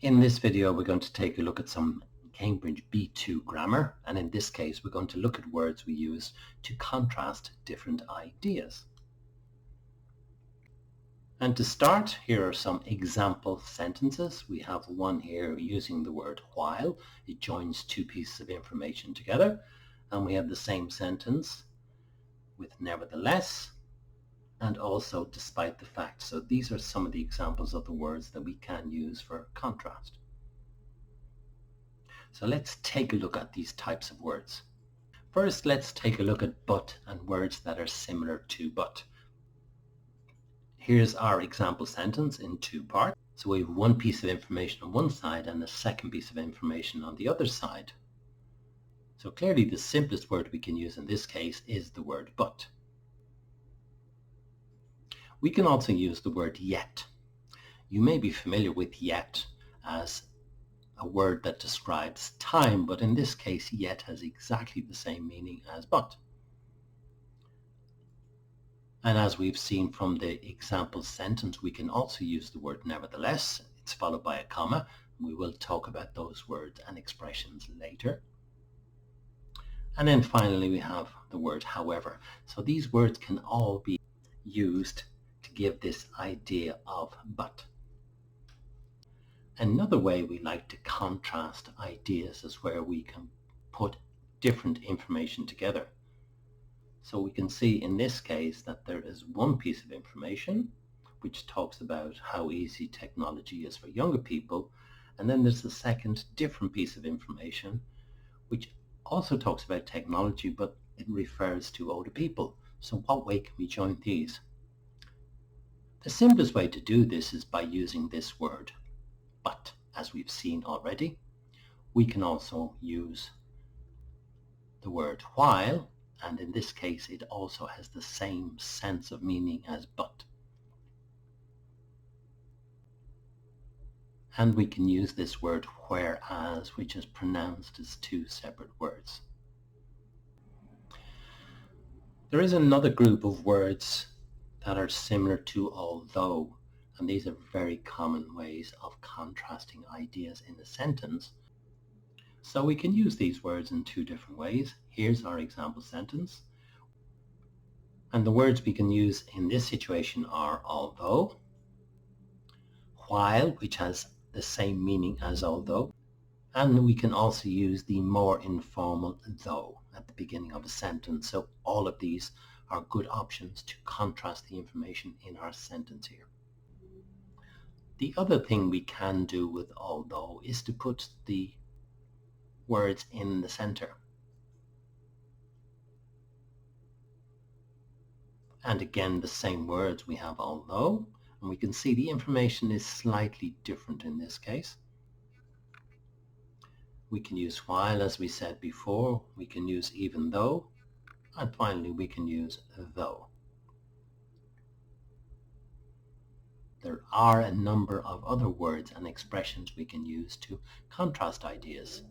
In this video, we're going to take a look at some Cambridge B2 grammar, and in this case, we're going to look at words we use to contrast different ideas. And to start, here are some example sentences. We have one here using the word while. It joins two pieces of information together, and we have the same sentence with nevertheless and also despite the fact. So these are some of the examples of the words that we can use for contrast. So let's take a look at these types of words. First, let's take a look at but and words that are similar to but. Here's our example sentence in two parts. So we have one piece of information on one side and a second piece of information on the other side. So clearly the simplest word we can use in this case is the word but. We can also use the word yet. You may be familiar with yet as a word that describes time, but in this case yet has exactly the same meaning as but. And as we've seen from the example sentence, we can also use the word nevertheless. It's followed by a comma. We will talk about those words and expressions later. And then finally we have the word however. So these words can all be used to give this idea of but. Another way we like to contrast ideas is where we can put different information together. So we can see in this case that there is one piece of information which talks about how easy technology is for younger people, and then there's the second different piece of information which also talks about technology, but it refers to older people. So what way can we join these? The simplest way to do this is by using this word but, as we've seen already. We can also use the word while, and in this case it also has the same sense of meaning as but. And we can use this word whereas, which is pronounced as two separate words. There is another group of words that are similar to although, and these are very common ways of contrasting ideas in a sentence. So we can use these words in two different ways. Here's our example sentence. And the words we can use in this situation are although, while, which has the same meaning as although, and we can also use the more informal though at the beginning of a sentence. So all of these are good options to contrast the information in our sentence here. The other thing we can do with although is to put the words in the center. And again, the same words, we have although, and we can see the information is slightly different in this case. We can use while, as we said before. We can use even though, and finally we can use though. There are a number of other words and expressions we can use to contrast ideas.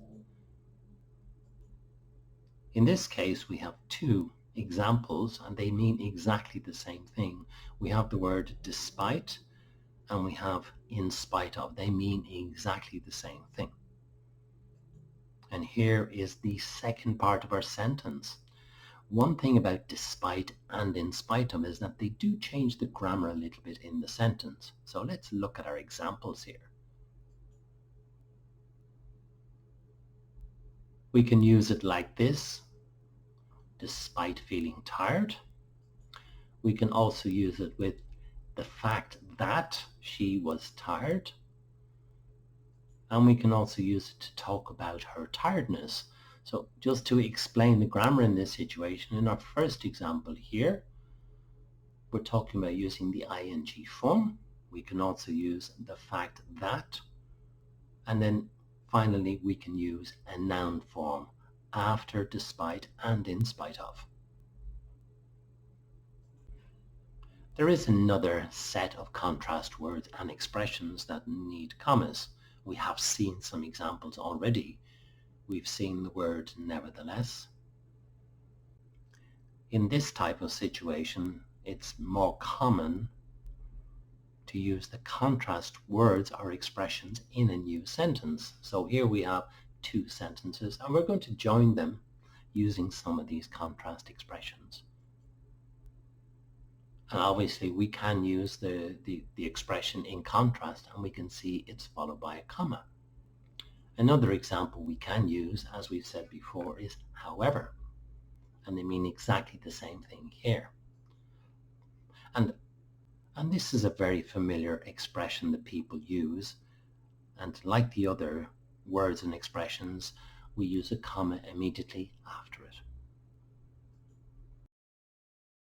In this case, we have two examples, and they mean exactly the same thing. We have the word despite, and we have in spite of. They mean exactly the same thing. And here is the second part of our sentence. One thing about despite and in spite of is that they do change the grammar a little bit in the sentence. So let's look at our examples here. We can use it like this, despite feeling tired. We can also use it with the fact that she was tired. And we can also use it to talk about her tiredness. So just to explain the grammar in this situation, in our first example here, we're talking about using the ing form. We can also use the fact that, and then finally we can use a noun form after despite and in spite of. There is another set of contrast words and expressions that need commas. We have seen some examples already. We've seen the word nevertheless. In this type of situation, it's more common to use the contrast words or expressions in a new sentence. So here we have two sentences, and we're going to join them using some of these contrast expressions. And obviously we can use the expression in contrast, and we can see it's followed by a comma. Another example we can use, as we've said before, is however, and they mean exactly the same thing here. And this is a very familiar expression that people use, and like the other words and expressions, we use a comma immediately after it.